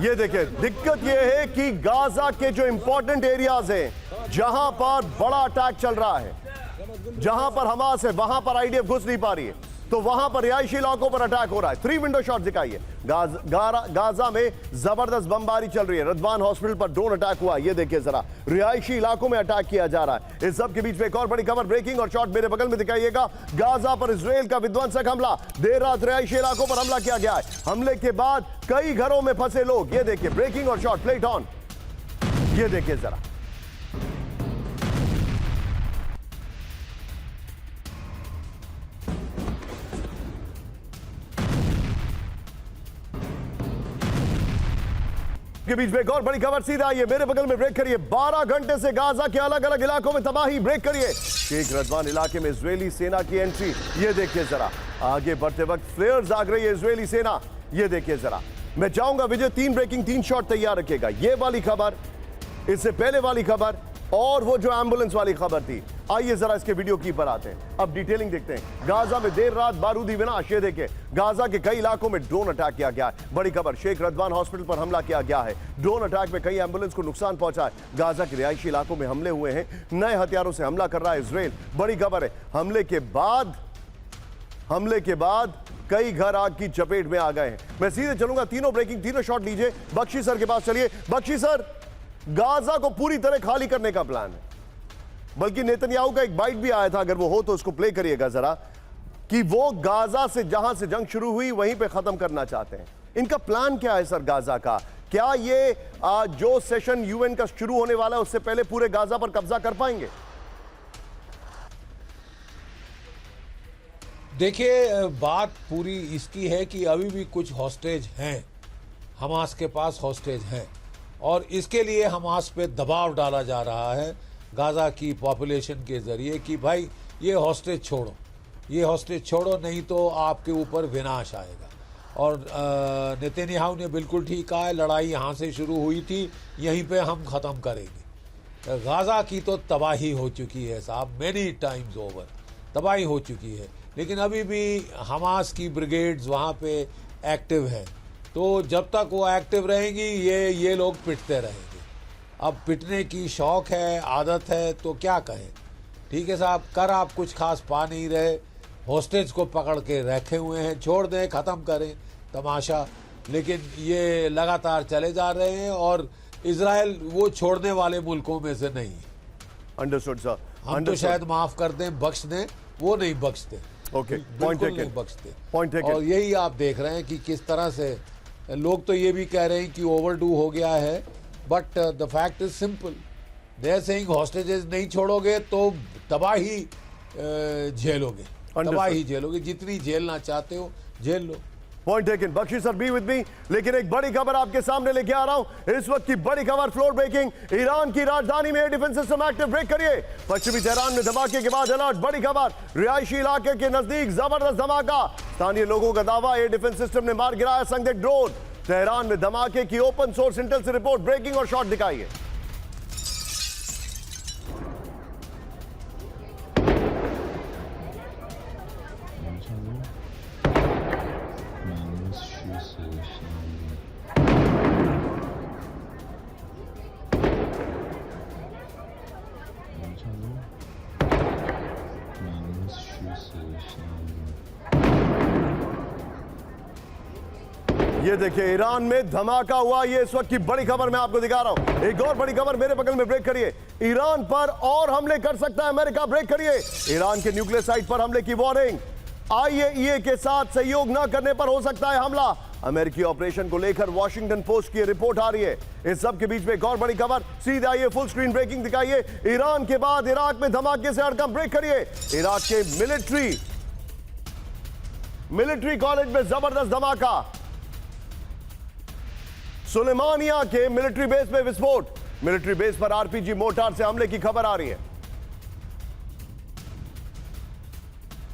ये देखिए, दिक्कत यह है कि गाजा के जो इंपॉर्टेंट एरियाज हैं, जहां पर बड़ा अटैक चल रहा है, जहां पर हमास है, वहां पर आईडीएफ घुस नहीं पा रही है, तो वहां पर रिहायशी इलाकों पर अटैक हो रहा है। 3 विंडो शॉट दिखाइए। गाजा में जबरदस्त बमबारी चल रही है। रदवान हॉस्पिटल पर ड्रोन अटैक हुआ, ये देखिए जरा, रिहायशी इलाकों में अटैक किया जा रहा है। इस सब के बीच में एक और बड़ी खबर, ब्रेकिंग और शॉट मेरे बगल में दिखाइएगा। गाजा पर इजराइल का विध्वंसक हमला, देर रात रिहायशी इलाकों पर हमला किया गया है। हमले के बाद कई घरों में फंसे लोग, ये देखिए ब्रेकिंग और शॉट, प्लेट ऑन। ये देखिए जरा, के बीच में एक और बड़ी खबर सीधा आइए मेरे बगल में, ब्रेक करिए। 12 घंटे से गाजा के अलग अलग इलाकों में तबाही, ब्रेक करिए। शेख रदवान इलाके में इजरायली सेना की एंट्री, ये देखिए जरा, आगे बढ़ते वक्त फ्लेयर्स आग रही है इजरायली सेना, ये देखिए जरा। मैं चाहूंगा विजय 3 ब्रेकिंग 3 शॉट तैयार रखेगा। ये वाली खबर, इससे पहले वाली खबर और वो जो एम्बुलेंस वाली खबर थी, आइए जरा इसके वीडियो की पर आते हैं, अब डिटेलिंग देखते हैं। गाजा में देर रात बारूदी विनाश। ये देखें, गाजा के कई इलाकों में ड्रोन अटैक किया गया है। बड़ी खबर, शेख रदवान हॉस्पिटल पर हमला किया गया है। ड्रोन अटैक में कई एम्बुलेंस को नुकसान पहुंचा है। गाजा के रिहायशी इलाकों में हमले हुए हैं। नए हथियारों से हमला कर रहा है इजराइल। बड़ी खबर है, हमले के बाद कई घर आग की चपेट में आ गए हैं। मैं सीधे चलूंगा, तीनों ब्रेकिंग, तीनों शॉट लीजिए। बख्शी सर के पास चलिए। बख्शी सर, गाजा को पूरी तरह खाली करने का प्लान है, बल्कि नेतन्याहू का एक बाइट भी आया था, अगर वो हो तो उसको प्ले करिएगा जरा, कि वो गाजा से जहां से जंग शुरू हुई वहीं पे खत्म करना चाहते हैं। इनका प्लान क्या है सर गाजा का? क्या ये जो सेशन यूएन का शुरू होने वाला है उससे पहले पूरे गाजा पर कब्जा कर पाएंगे? देखिए, बात पूरी इसकी है कि अभी भी कुछ हॉस्टेज हैं, हमास के पास हॉस्टेज हैं, और इसके लिए हमास पे दबाव डाला जा रहा है गाजा की पॉपुलेशन के जरिए कि भाई ये हॉस्टेज छोड़ो, ये हॉस्टेज छोड़ो, नहीं तो आपके ऊपर विनाश आएगा। और नेतन्याहू ने बिल्कुल ठीक कहा है, लड़ाई यहाँ से शुरू हुई थी, यहीं पे हम ख़त्म करेंगे। गाजा की तो तबाही हो चुकी है साहब, मेनी टाइम्स ओवर तबाही हो चुकी है, लेकिन अभी भी हमास की ब्रिगेड्स वहाँ पे एक्टिव है। तो जब तक वो एक्टिव रहेंगी ये लोग पिटते रहेंगे। अब पिटने की शौक है, आदत है, तो क्या कहें। ठीक है साहब, कर आप कुछ खास पा नहीं रहे, हॉस्टेज को पकड़ के रखे हुए हैं, छोड़ दें, ख़त्म करें तमाशा, लेकिन ये लगातार चले जा रहे हैं, और इजराइल वो छोड़ने वाले मुल्कों में से नहीं है। Understood sir. हम तो शायद माफ़ कर दें, बख्श दें, वो नहीं बख्शते। ओके, बिल्कुल नहीं टेकन, बख्शते। Point taken. और यही आप देख रहे हैं कि किस तरह से लोग तो ये भी कह रहे हैं कि ओवरडू हो गया है, but the fact is simple, they are saying hostages नहीं छोड़ोगे तो तबाही झेलोगे, तबाही झेलोगे, जितनी झेलना चाहते हो झेल लो। Point taken. Bakshi sir be with me. लेकिन एक बड़ी खबर आपके सामने लेके आ रहा हूं, इस वक्त की बड़ी खबर, फ्लोर ब्रेकिंग। ईरान की राजधानी में air defence system active. Break करिए। पश्चिमी तेहरान में धमाके के बाद अलर्ट। बड़ी खबर, रिहायशी इलाके के नजदीक जबरदस्त धमाका। स्थानीय लोगों का दावा, एयर डिफेंस सिस्टम ने मार गिराया संदिग्ध ड्रोन। तेहरान में धमाके की ओपन सोर्स इंटेल से रिपोर्ट। ब्रेकिंग और शॉट दिखाइए। ये देखिए, ईरान में धमाका हुआ। ये इस वक्त की बड़ी खबर मैं आपको दिखा रहा हूं। एक और बड़ी खबर मेरे बगल में। ब्रेक करिए। ईरान पर और हमले कर सकता है अमेरिका। ब्रेक करिए। ईरान के न्यूक्लियर साइट पर हमले की वार्निंग। आईएईए के साथ सहयोग न करने पर हो सकता है हमला। अमेरिकी ऑपरेशन को लेकर वॉशिंगटन पोस्ट की रिपोर्ट आ रही है। इस सब के बीच में एक और बड़ी खबर। सीधे आइए, फुल स्क्रीन ब्रेकिंग दिखाइए। ईरान के बाद इराक में धमाके से हड़कंप। ब्रेक करिए। इराक के मिलिट्री कॉलेज में जबरदस्त धमाका। सुलेमानिया के मिलिट्री बेस में विस्फोट। मिलिट्री बेस पर आरपीजी मोर्टार से हमले की खबर आ रही है।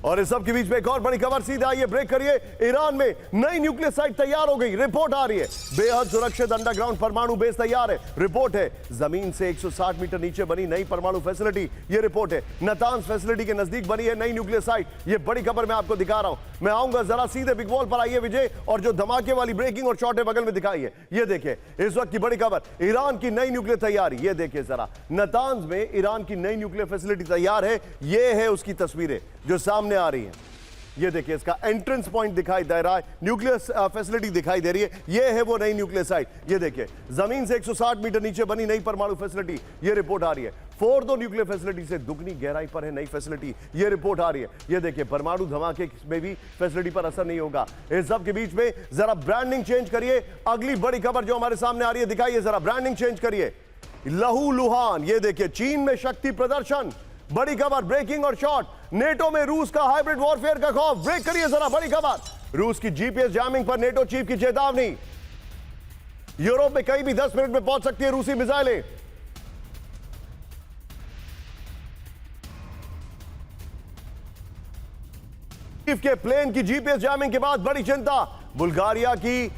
और इस सब के बीच में एक और बड़ी खबर। सीधे आइए, ब्रेक करिए। ईरान में नई न्यूक्लियर साइट तैयार हो गई। रिपोर्ट आ रही है, बेहद सुरक्षित अंडरग्राउंड परमाणु बेस तैयार है। रिपोर्ट है, जमीन से 160 मीटर नीचे बनी नई परमाणु फैसिलिटी। ये रिपोर्ट है, नातांज फैसिलिटी के नजदीक बनी है नई न्यूक्लियर साइट। ये बड़ी खबर मैं आपको दिखा रहा हूं। मैं आऊंगा जरा सीधे बिग वॉल पर। आइए विजय, और जो धमाके वाली ब्रेकिंग और शॉट है बगल में दिखाइए। ये देखिए, इस वक्त की बड़ी खबर, ईरान की नई न्यूक्लियर तैयारी। ये देखिए जरा, नातांज में ईरान की नई न्यूक्लियर फैसिलिटी तैयार है। ये है उसकी तस्वीरें जो सामने आ रही है। ये देखिए, इसका एंट्रेंस पॉइंट दिखाई दे रहा है, न्यूक्लियर फैसिलिटी दिखाई दे रही है। ये है वो नई न्यूक्लियर साइट। ये देखिए, जमीन से 160 मीटर नीचे बनी नई परमाणु फैसिलिटी। ये रिपोर्ट आ रही है। फोर्डो न्यूक्लियर फैसिलिटी से दुगनी गहराई पर है नई फैसिलिटी। ये रिपोर्ट आ रही है। ये देखिए, परमाणु धमाके में भी फैसिलिटी पर असर नहीं होगा। इस सब के बीच में जरा ब्रांडिंग चेंज करिए। अगली बड़ी खबर जो हमारे सामने आ रही है, दिखाइए जरा, ब्रांडिंग चेंज करिए। लहू लुहान। ये देखिए, चीन में शक्ति प्रदर्शन। बड़ी खबर, ब्रेकिंग और शॉट। नेटो में रूस का हाइब्रिड वॉरफेयर का खौफ। ब्रेक करिए जरा, बड़ी खबर। रूस की जीपीएस जैमिंग पर नेटो चीफ की चेतावनी। यूरोप में कहीं भी 10 मिनट में पहुंच सकती है रूसी मिसाइलें। चीफ के प्लेन की जीपीएस जैमिंग के बाद बड़ी चिंता। बुल्गारिया की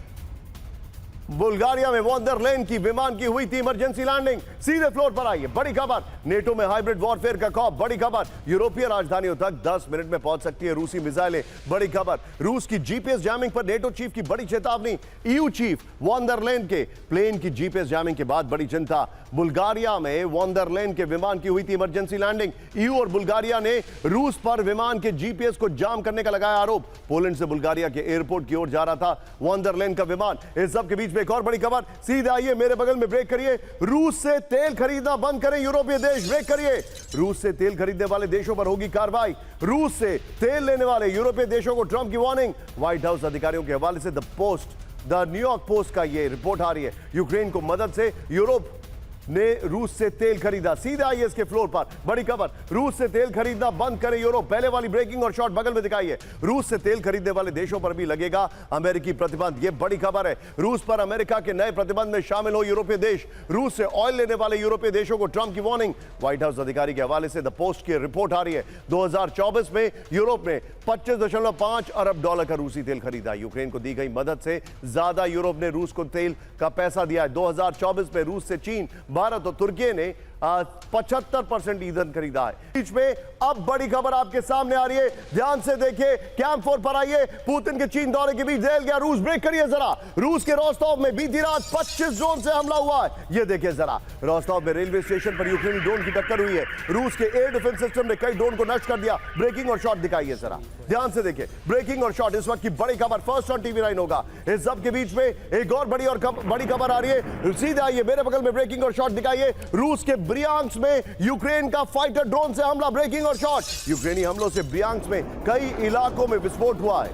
बुल्गारिया में वॉन्डरलैंड की विमान की हुई थी इमरजेंसी लैंडिंग। सीधे फ्लोर पर आई है बड़ी खबर। नेटो में हाइब्रिड वॉरफेयर का खौफ, बड़ी खबर। यूरोपीय राजधानियों तक 10 मिनट में पहुंच सकती है रूसी मिसाइलें, बड़ी खबर। रूस की जीपीएस जैमिंग पर नेटो चीफ की बड़ी चेतावनी। ईयू चीफ वॉन्डरलैंड के प्लेन की जीपीएस जैमिंग के बाद बड़ी चिंता। बुल्गारिया में वॉन्डरलैंड के विमान की हुई थी इमरजेंसी लैंडिंग। ईयू और बुल्गारिया ने रूस पर विमान के जीपीएस को जाम करने का लगाया आरोप। पोलैंड से बुल्गारिया के एयरपोर्ट की ओर जा रहा था वॉन्डरलैंड का विमान। इस सब के बीच में एक और बड़ी खबर। सीधे आइए मेरे बगल में, ब्रेक करिए। रूस से तेल खरीदना बंद करें यूरोपीय देश, ब्रेक करिए। रूस से तेल खरीदने वाले देशों पर होगी कार्रवाई। रूस से तेल लेने वाले यूरोपीय देशों को ट्रंप की वार्निंग। व्हाइट हाउस अधिकारियों के हवाले से द न्यूयॉर्क पोस्ट का यह रिपोर्ट आ रही है। यूक्रेन को मदद से यूरोप ने रूस से तेल खरीदा। सीधा आइए इसके फ्लोर पर, बड़ी खबर। रूस से तेल खरीदना बंद करे यूरोप। पहले वाली ब्रेकिंग और शॉर्ट बगल में दिखाइए। रूस से तेल खरीदने वाले देशों पर भी लगेगा अमेरिकी प्रतिबंध, यह बड़ी खबर है। रूस पर अमेरिका के नए प्रतिबंध में शामिल हो यूरोपीय देश। रूस से ऑयल लेने वाले यूरोपीय देशों को ट्रंप की वार्निंग। व्हाइट हाउस अधिकारी के हवाले से द पोस्ट की रिपोर्ट आ रही है। 2024 में यूरोप ने 25.5 अरब डॉलर का रूसी तेल खरीदा। यूक्रेन को दी गई मदद से ज्यादा यूरोप ने रूस को तेल का पैसा दिया है। 2024 में रूस से चीन, भारत और तुर्की ने 75% ईंधन खरीदा है। बीच में अब बड़ी खबर आपके सामने आ रही है, ध्यान से देखिए। कैंप 4 पर आइए। पुतिन के चीन दौरे के बीच दहल गया रूस, ब्रेक करिए जरा। रूस के रोस्टोव में बीती रात 25 ड्रोन से हमला हुआ है, ये देखिए जरा। रोस्टोव में रेलवे स्टेशन पर यूक्रेनी ड्रोन की टक्कर हुई है। रूस के एयर डिफेंस सिस्टम ने कई ड्रोन को नष्ट कर दिया। ब्रेकिंग और शॉट दिखाइए जरा, ध्यान से देखिए। ब्रेकिंग और शॉट, इस वक्त की बड़ी खबर फर्स्ट ऑन टीवी 9 होगा। इस सब के बीच में एक और बड़ी खबर आ रही है। सीधे आइए मेरे बगल में, ब्रेकिंग और शॉट दिखाइए। रूस के ब्रियांस्क में यूक्रेन का फाइटर ड्रोन से हमला, ब्रेकिंग और शॉट। यूक्रेनी हमलों से ब्रियांस्क में कई इलाकों में विस्फोट हुआ है,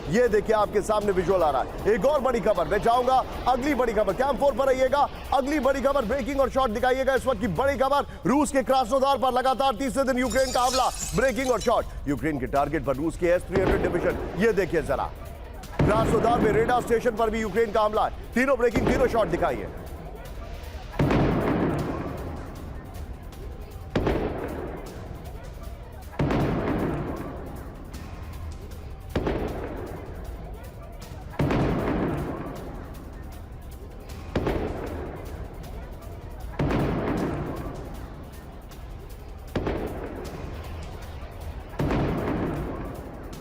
ये देखिए आपके सामने विजुअल आ रहा है। एक और बड़ी खबर मैं चाहूंगा, अगली बड़ी खबर कैंप 4 पर रहिएगा। अगली बड़ी खबर ब्रेकिंग और शॉट दिखाइएगा। इस वक्त की बड़ी खबर, रूस के क्रास्नोदार पर लगातार तीसरे दिन यूक्रेन का हमला, ब्रेकिंग और शॉट। यूक्रेन के टारगेट पर रूस के S-300 डिवीजन, ये देखिए जरा। क्रास्नोदार में रेडार स्टेशन पर भी यूक्रेन का हमला है। तीनों ब्रेकिंग, तीनों शॉट दिखाइए।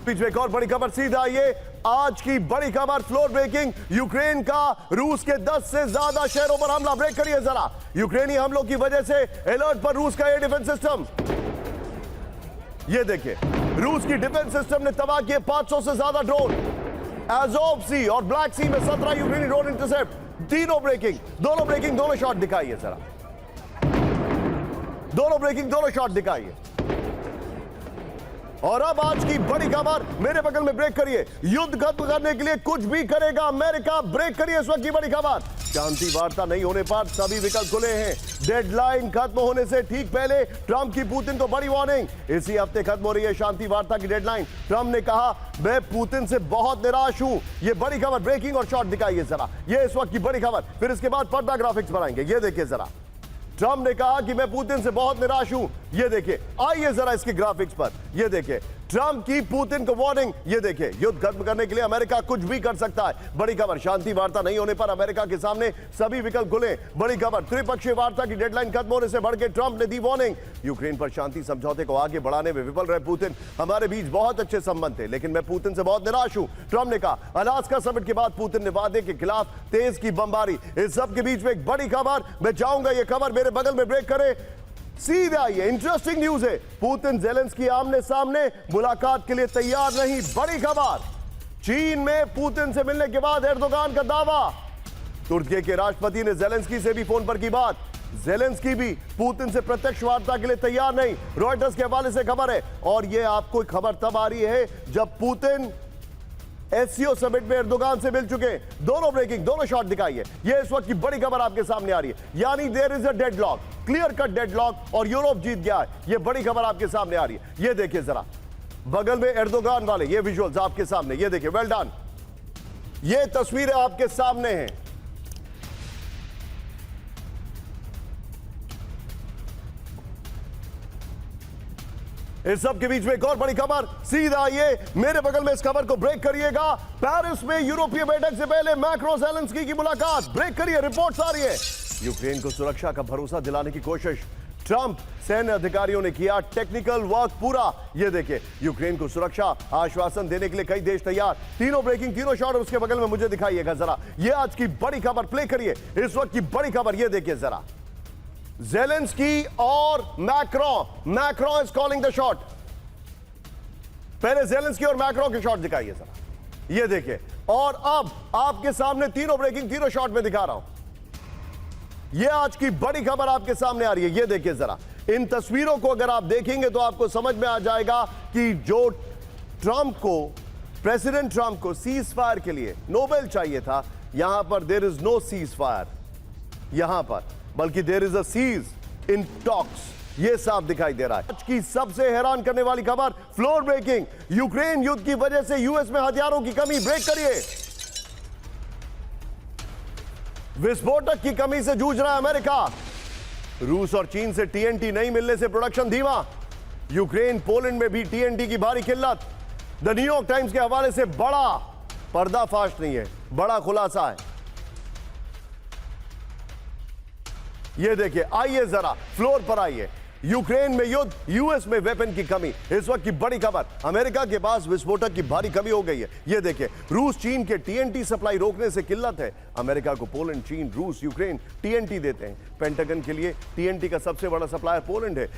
बीच में एक और बड़ी खबर, सीधा आइए। आज की बड़ी खबर, फ्लोर ब्रेकिंग। यूक्रेन का रूस के 10 से ज्यादा शहरों पर हमला, ब्रेक करिए जरा। यूक्रेनी हमलों की वजह से अलर्ट पर रूस का एयर डिफेंस सिस्टम, ये देखिए। रूस की डिफेंस सिस्टम ने तबाह किए 500 से ज्यादा ड्रोन। एज़ोव सी और ब्लैक सी में 17 यूक्रेनी ड्रोन इंटरसेप्ट। तीनों ब्रेकिंग, दोनों ब्रेकिंग, दोनों शॉट दिखाइए जरा। दोनों ब्रेकिंग, दोनों शॉट दिखाइए। और अब आज की बड़ी खबर मेरे बगल में, ब्रेक करिए। युद्ध खत्म करने के लिए कुछ भी करेगा अमेरिका, ब्रेक करिए इस वक्त की बड़ी खबर। शांति वार्ता नहीं होने पर सभी विकल्प खुले हैं। डेडलाइन खत्म होने से ठीक पहले ट्रंप की पुतिन को बड़ी वार्निंग। इसी हफ्ते खत्म हो रही है शांति वार्ता की डेडलाइन। ट्रंप ने कहा मैं पुतिन से बहुत निराश हूं, ये बड़ी खबर। ब्रेकिंग और शॉट दिखाइए जरा, ये इस वक्त की बड़ी खबर। फिर इसके बाद पर्दा ग्राफिक्स बनाएंगे, ये देखिए जरा। ट्रंप ने कहा कि मैं पुतिन से बहुत निराश हूं, ये देखिए। आइए जरा इसके ग्राफिक्स पर, ये देखिए। ट्रंप की पुतिन को वार्निंग, ये देखिए। युद्ध खत्म करने के लिए अमेरिका कुछ भी कर सकता है, बड़ी खबर। शांति वार्ता नहीं होने पर अमेरिका के सामने सभी विकल्प खुले, बड़ी खबर। त्रिपक्षीय वार्ता की डेडलाइन खत्म होने से बढ़ के ट्रंप ने दी वार्निंग। यूक्रेन पर शांति समझौते को आगे बढ़ाने में विफल रहे पुतिन। हमारे बीच बहुत अच्छे संबंध थे, लेकिन मैं पुतिन से बहुत निराश हूं, ट्रंप ने कहा। अलास्का समिट के बाद पुतिन ने वादे के खिलाफ तेज की बमबारी। इस सब के बीच में एक बड़ी खबर मैं चाहूंगा, ये खबर मेरे बगल में, ब्रेक करें। सीधा आइए, इंटरेस्टिंग न्यूज है। पुतिन ज़ेलेंस्की आमने सामने मुलाकात के लिए तैयार नहीं, बड़ी खबर। चीन में पुतिन से मिलने के बाद एर्दोगान का दावा। तुर्की के राष्ट्रपति ने ज़ेलेंस्की से भी फोन पर की बात। ज़ेलेंस्की भी पुतिन से प्रत्यक्ष वार्ता के लिए तैयार नहीं, रॉयटर्स के हवाले से खबर है। और यह आपको खबर तब आ रही है जब पुतिन एससीओ समिट में एर्दोगान से मिल चुके। दोनों ब्रेकिंग, दोनों शॉट दिखाइए। यह इस वक्त की बड़ी खबर आपके सामने आ रही है। यानी there is a deadlock, clear cut deadlock, और यूरोप जीत गया है। यह बड़ी खबर आपके सामने आ रही है। यह देखिए जरा, बगल में एर्दोगान वाले ये विजुअल्स आपके सामने, ये देखिए। वेल डन, ये तस्वीरें आपके सामने हैं। इस सब के बीच में एक और बड़ी खबर, सीधा आइए मेरे बगल में इस खबर को ब्रेक करिएगा। पेरिस में यूरोपीय बैठक से पहले मैक्रो ज़ेलेंस्की की मुलाकात, ब्रेक करिए, रिपोर्ट्स आ रही है। यूक्रेन को सुरक्षा का भरोसा दिलाने की कोशिश, ट्रंप सैन्य अधिकारियों ने किया टेक्निकल वर्क पूरा। ये देखिए, यूक्रेन को सुरक्षा आश्वासन देने के लिए कई देश तैयार। तीनों ब्रेकिंग, तीनों शॉट उसके बगल में मुझे दिखाइएगा जरा। ये आज की बड़ी खबर, प्ले करिए इस वक्त की बड़ी खबर, ये देखिए जरा। ज़ेलेंस्की और macro is calling the shot. पहले ज़ेलेंस्की और मैक्रो के शॉट दिखाइए जरा, ये देखिए। और अब आपके सामने तीनों ब्रेकिंग, तीनों शॉट में दिखा रहा हूं। यह आज की बड़ी खबर आपके सामने आ रही है, यह देखिए जरा। इन तस्वीरों को अगर आप देखेंगे तो आपको समझ में आ जाएगा कि जो प्रेसिडेंट ट्रंप को सीज फायर के लिए नोबेल चाहिए था, यहां पर there is no ceasefire, यहां पर बल्कि there is a cease in talks, यह साफ दिखाई दे रहा है। आज की सबसे हैरान करने वाली खबर, फ्लोर ब्रेकिंग, यूक्रेन युद्ध की वजह से यूएस में हथियारों की कमी, ब्रेक करिए। विस्फोटक की कमी से जूझ रहा है अमेरिका। रूस और चीन से टीएनटी नहीं मिलने से प्रोडक्शन धीमा। यूक्रेन पोलैंड में भी टीएनटी की भारी किल्लत। द न्यूयॉर्क टाइम्स के हवाले से बड़ा पर्दाफाश नहीं है, बड़ा खुलासा है। यह देखिए, आइए जरा फ्लोर पर आइए। यूक्रेन में युद्ध, यूएस में वेपन की कमी, इस वक्त की बड़ी खबर। अमेरिका के पास विस्फोटक की भारी कमी हो गई है। यह देखिए, रूस चीन के टीएनटी सप्लाई रोकने से किल्लत है। अमेरिका को पोलैंड, चीन, रूस, यूक्रेन टीएनटी देते हैं। पेंटागन के लिए टीएनटी का सबसे बड़ा सप्लायर पोलैंड है।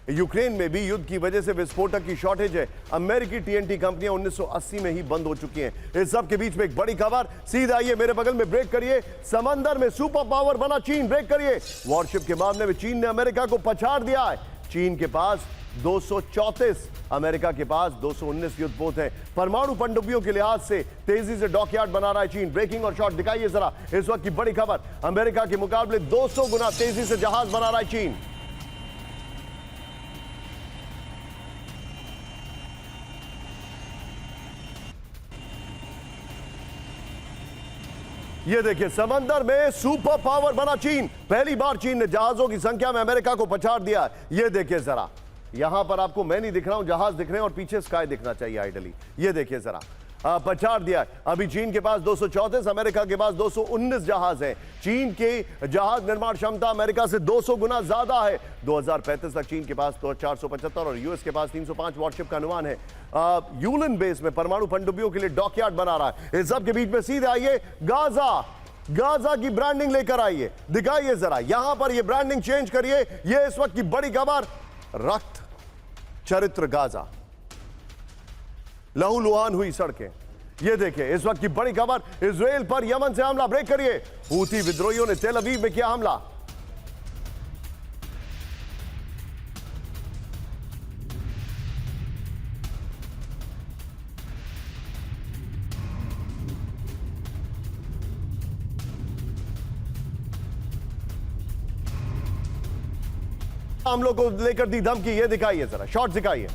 यूक्रेन में भी युद्ध की वजह से विस्फोटक की शॉर्टेज है। अमेरिकी टीएनटी कंपनियां 1980 में ही बंद हो चुकी हैं। इस सब के बीच में एक बड़ी खबर, सीधा आइए मेरे बगल में, ब्रेक करिए। समंदर में सुपर पावर बना चीन, ब्रेक करिए। वॉरशिप के मामले में चीन ने अमेरिका को पछाड़ दिया है। चीन के पास 234, अमेरिका के पास 219 युद्धपोत हैं। परमाणु पनडुब्बियों के लिहाज से तेजी से डॉकयार्ड बना रहा है चीन। ब्रेकिंग और शॉट दिखाइए जरा, इस वक्त की बड़ी खबर। अमेरिका के मुकाबले 200 गुना तेजी से जहाज बना रहा है चीन। ये देखिए, समंदर में सुपर पावर बना चीन। पहली बार चीन ने जहाजों की संख्या में अमेरिका को पछाड़ दिया है। ये देखिए जरा, यहां पर आपको मैं नहीं दिख रहा हूं, जहाज दिख रहे हैं और पीछे स्काई दिखना चाहिए आइडली। ये देखिए जरा, पछाड़ दिया है। अभी चीन के पास 234, अमेरिका के पास 219 जहाज हैं। चीन के जहाज निर्माण क्षमता अमेरिका से 200 गुना ज्यादा है। 2035 तक चीन के पास तो 475 और यूएस के पास 305 वॉरशिप का अनुमान है। यूलन बेस में परमाणु पनडुब्बियों के लिए डॉकयार्ड बना रहा है। इस सब के बीच में सीधे आइए, गाजा की ब्रांडिंग लेकर आइए, दिखाइए जरा। यहां पर ये ब्रांडिंग चेंज करिए। ये इस वक्त की बड़ी खबर, रक्त चरित्र गाजा, लहूलुहान हुई सड़कें। ये देखिए, इस वक्त की बड़ी खबर, इजराइल पर यमन से हमला, ब्रेक करिए। हूथी विद्रोहियों ने तेल अवीव में किया हमला। हमलों को लेकर दी धमकी, ये दिखाइए जरा, शॉट दिखाइए।